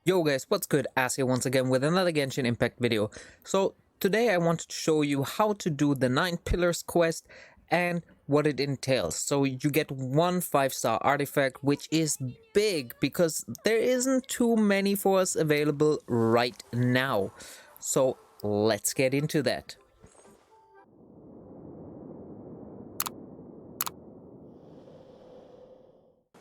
Yo guys, what's good? As here once again with another Genshin Impact video. So today I wanted to show you how to do the 9 pillars quest and what it entails. So you get one 5-star artifact, which is big because there isn't too many for us available right now. So let's get into that.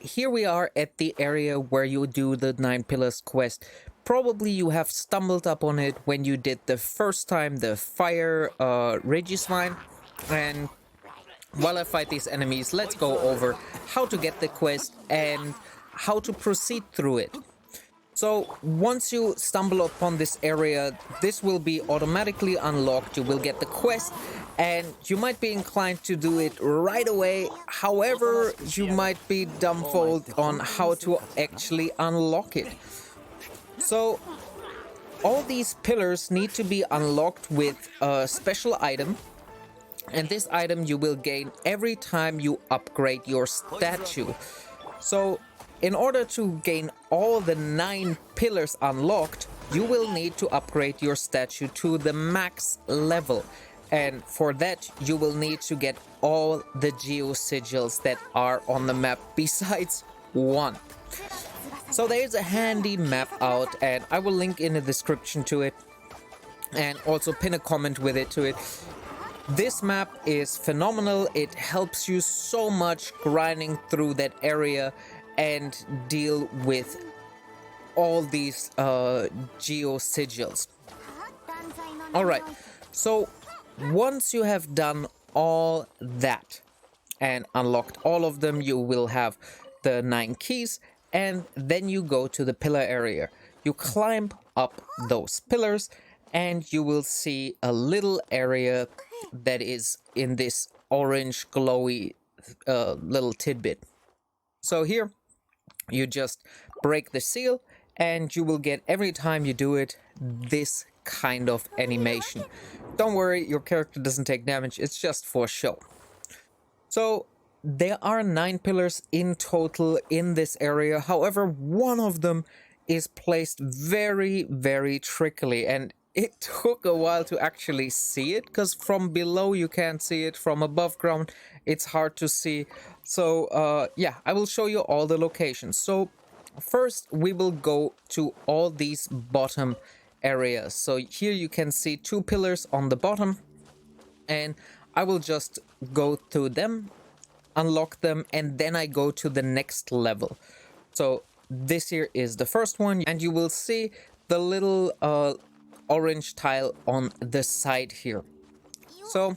Here we are at the area where you do the 9 pillars quest. Probably you have stumbled upon it when you did the first time the fire Regisvine. And while I fight these enemies, let's go over how to get the quest and how to proceed through it. So once you stumble upon this area, this will be automatically unlocked. You will get the quest and you might be inclined to do it right away. However, you might be dumbfounded on how to actually unlock it. So all these pillars need to be unlocked with a special item. And this item you will gain every time you upgrade your statue. So in order to gain all the 9 pillars unlocked, you will need to upgrade your statue to the max level. And for that, you will need to get all the geo sigils that are on the map besides one. So there's a handy map out, and I will link in the description to it and also pin a comment with it to it. This map is phenomenal. It helps you so much grinding through that area and deal with all these geo sigils. Alright, so once you have done all that and unlocked all of them, you will have the 9 keys, and then you go to the pillar area. You climb up those pillars and you will see a little area that is in this orange glowy little tidbit. So here you just break the seal and you will get, every time you do it, this kind of animation. Don't worry, your character doesn't take damage, it's just for show. So there are 9 pillars in total in this area. However, one of them is placed very, very trickily, and it took a while to actually see it, because from below you can't see it, from above ground it's hard to see. So yeah, I will show you all the locations. So first we will go to all these bottom areas. So here you can see 2 pillars on the bottom, and I will just go through them, unlock them, and then I go to the next level. So this here is the first one, and you will see the little orange tile on the side here. So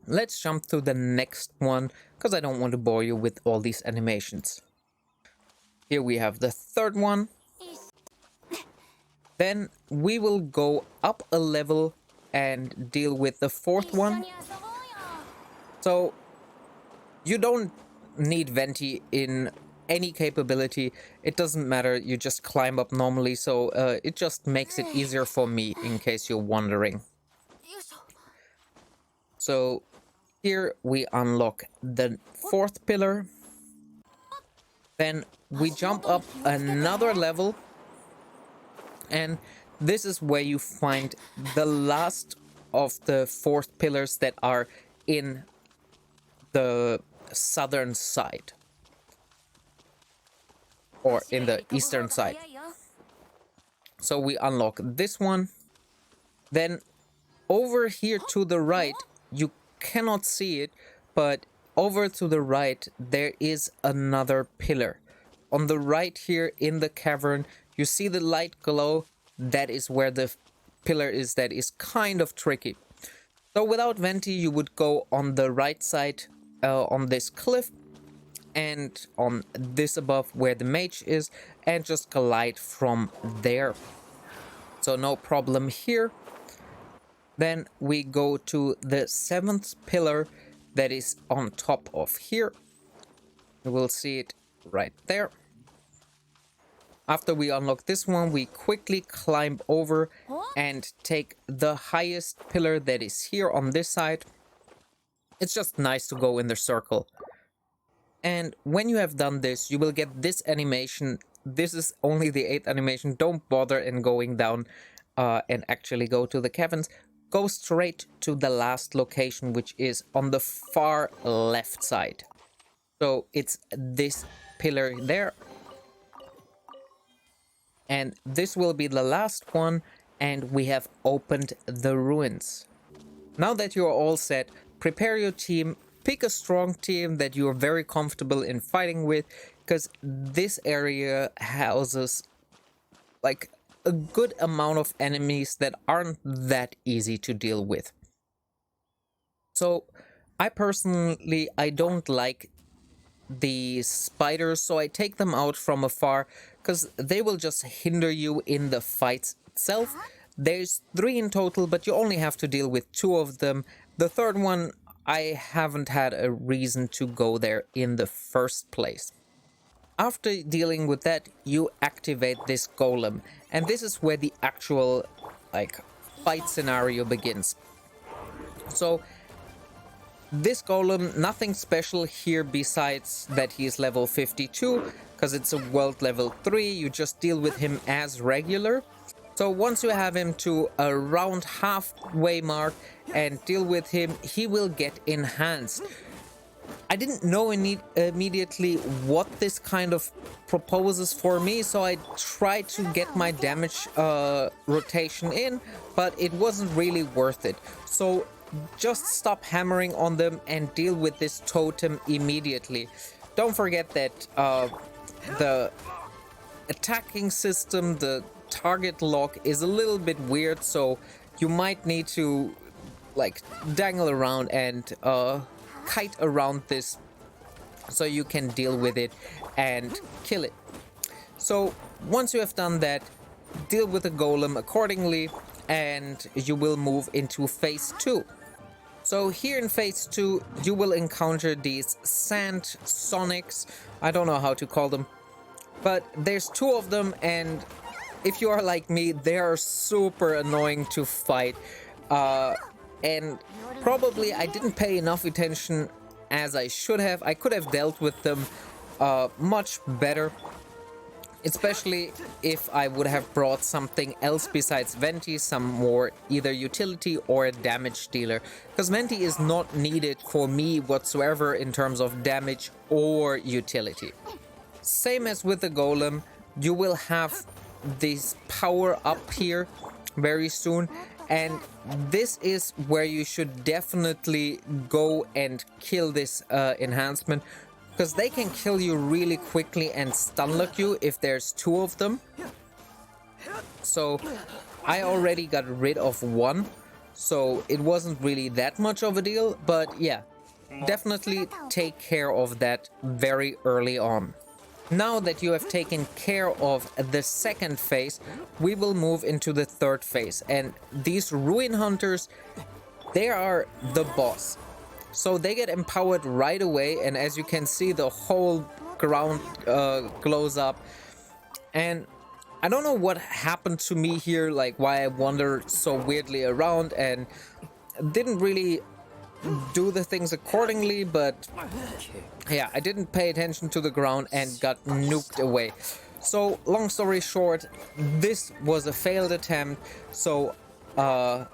let's jump to the next one, because I don't want to bore you with all these animations. Here we have the third one. Then we will go up a level and deal with the fourth one. So you don't need Venti in any capability, it doesn't matter, you just climb up normally, so it just makes it easier for me in case you're wondering. So here we unlock the 4th pillar, then we jump up another level, and this is where you find the last of the 4th pillars that are in the southern side, or in the eastern side. So we unlock this one. Then over here to the right, you cannot see it, but over to the right there is another pillar. On the right here in the cavern, you see the light glow. That is where the pillar is. That is kind of tricky. So without Venti, you would go on the right side on this cliff, and on this above where the mage is, and just glide from there. So no problem here. Then we go to the 7th pillar that is on top of here. You will see it right there. After we unlock this one, we quickly climb over and take the highest pillar that is here on this side. It's just nice to go in the circle. And when you have done this, you will get this animation this is only the 8th animation. Don't bother in going down and actually go to the caverns. Go straight to the last location, which is on the far left side. So it's this pillar there. And this will be the last one, and we have opened the ruins. Now that you're all set, prepare your team, pick a strong team that you're very comfortable in fighting with, because this area houses like a good amount of enemies that aren't that easy to deal with. So I personally, I don't like the spiders, so I take them out from afar because they will just hinder you in the fights itself. There's 3 in total, but you only have to deal with 2 of them. The third one, I haven't had a reason to go there in the first place. After dealing with that, you activate this golem, and this is where the actual like fight scenario begins. So this golem, nothing special here besides that he is level 52, because it's a world level 3, you just deal with him as regular. So once you have him to around halfway mark and deal with him, he will get enhanced. I didn't know immediately what this kind of proposes for me, so I tried to get my damage rotation in, but it wasn't really worth it. So just stop hammering on them and deal with this totem immediately. Don't forget that the attacking system, the target lock, is a little bit weird, so you might need to like dangle around and kite around this so you can deal with it and kill it. So once you have done that, deal with the golem accordingly, and you will move into phase 2. So here in phase 2, you will encounter these sand sonics. I don't know how to call them, but there's 2 of them, and if you are like me, they are super annoying to fight. And probably I didn't pay enough attention as I should have. I could have dealt with them much better, especially if I would have brought something else besides Venti, some more either utility or a damage dealer, because Venti is not needed for me whatsoever in terms of damage or utility. Same as with the golem, you will have this power up here very soon, and this is where you should definitely go and kill this enhancement, because they can kill you really quickly and stun lock you if there's 2 of them. So I already got rid of 1, so it wasn't really that much of a deal, but yeah, definitely take care of that very early on. Now that you have taken care of the second phase, we will move into the third phase, and these ruin hunters, they are the boss. So they get empowered right away, and as you can see, the whole ground glows up. And I don't know what happened to me here, like why I wandered so weirdly around and didn't really do the things accordingly, but yeah, I didn't pay attention to the ground and got nuked away. So long story short, this was a failed attempt, so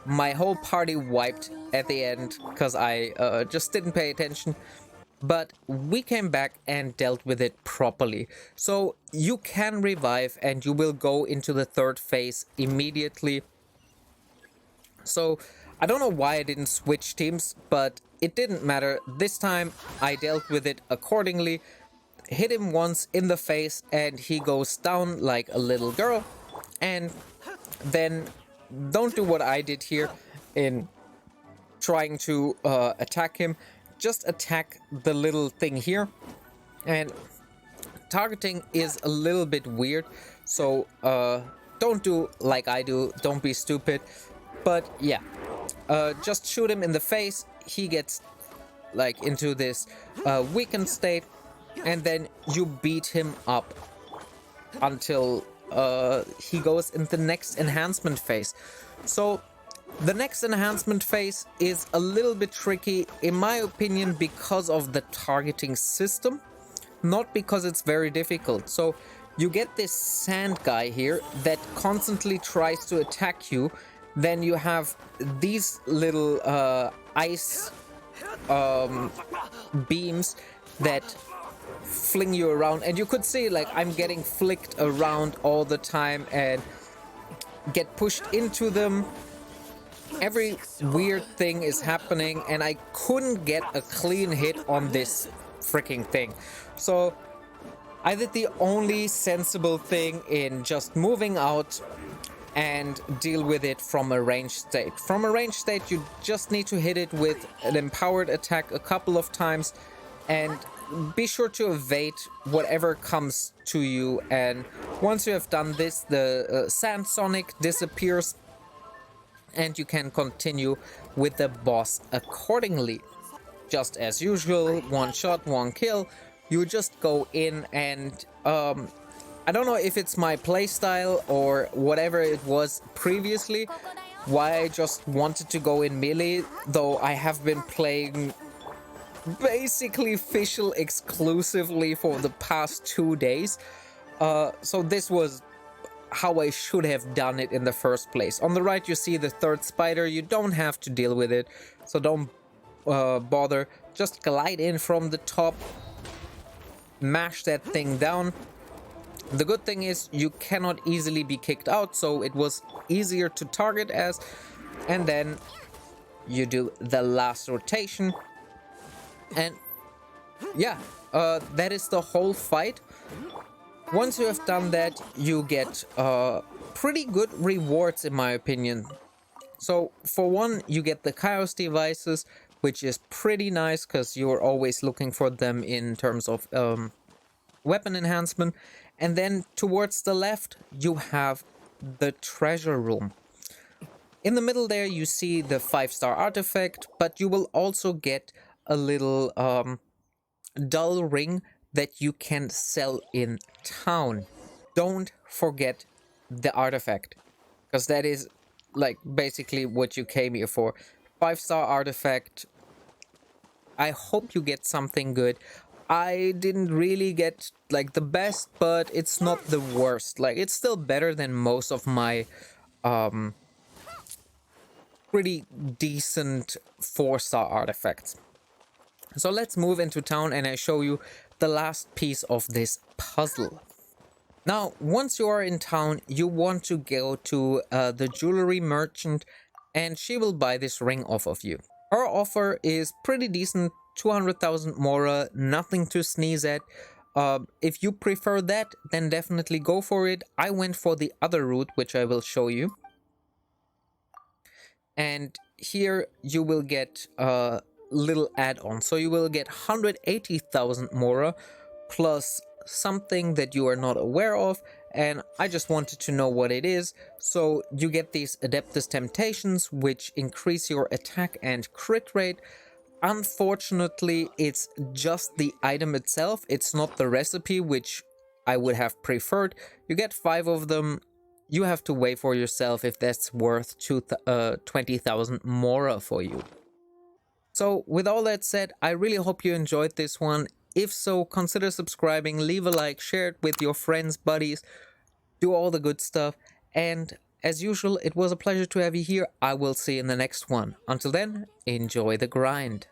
my whole party wiped at the end because I just didn't pay attention. But we came back and dealt with it properly. So you can revive and you will go into the third phase immediately. So I don't know why I didn't switch teams, but it didn't matter. This time I dealt with it accordingly. Hit him once in the face and he goes down like a little girl. And then don't do what I did here in trying to attack him. Just attack the little thing here. And targeting is a little bit weird, so don't do like I do. Don't be stupid. But yeah, just shoot him in the face. He gets like into this weakened state, and then you beat him up until he goes in the next enhancement phase. So the next enhancement phase is a little bit tricky, in my opinion, because of the targeting system, not because it's very difficult. So you get this sand guy here that constantly tries to attack you. Then you have these little ice beams that fling you around, and you could see like I'm getting flicked around all the time and get pushed into them. Every weird thing is happening, and I couldn't get a clean hit on this freaking thing. So I did the only sensible thing in just moving out and deal with it from a ranged state. From a ranged state, you just need to hit it with an empowered attack a couple of times and be sure to evade whatever comes to you. And once you have done this, the Sand Sonic disappears and you can continue with the boss accordingly. Just as usual, one shot, one kill. You just go in and I don't know if it's my playstyle or whatever it was previously, why I just wanted to go in melee, though I have been playing basically Fischl exclusively for the past 2 days. So this was how I should have done it in the first place. On the right you see the third spider. You don't have to deal with it, so don't bother. Just glide in from the top, mash that thing down. The good thing is you cannot easily be kicked out, so it was easier to target as. And then you do the last rotation, and yeah, that is the whole fight. Once you have done that, you get pretty good rewards in my opinion. So for one, you get the Chaos devices, which is pretty nice because you're always looking for them in terms of weapon enhancement. And then towards the left, you have the treasure room. In the middle there, you see the 5-star artifact, but you will also get a little dull ring that you can sell in town. Don't forget the artifact, because that is like basically what you came here for. 5-star artifact. I hope you get something good. I didn't really get like the best, but it's not the worst. Like, it's still better than most of my pretty decent 4-star artifacts. So let's move into town and I show you the last piece of this puzzle. Now, once you are in town, you want to go to the jewelry merchant, and she will buy this ring off of you. Her offer is pretty decent, 200,000 mora, nothing to sneeze at. If you prefer that, then definitely go for it. I went for the other route, which I will show you. And here you will get a little add-on. So you will get 180,000 mora plus something that you are not aware of, and I just wanted to know what it is. So you get these Adeptus Temptations, which increase your attack and crit rate. Unfortunately, it's just the item itself, it's not the recipe, which I would have preferred. You get 5 of them. You have to weigh for yourself if that's worth 20,000 mora for you. So with all that said, I really hope you enjoyed this one. If so, consider subscribing, leave a like, share it with your friends, buddies, do all the good stuff. And as usual, it was a pleasure to have you here. I will see you in the next one. Until then, enjoy the grind.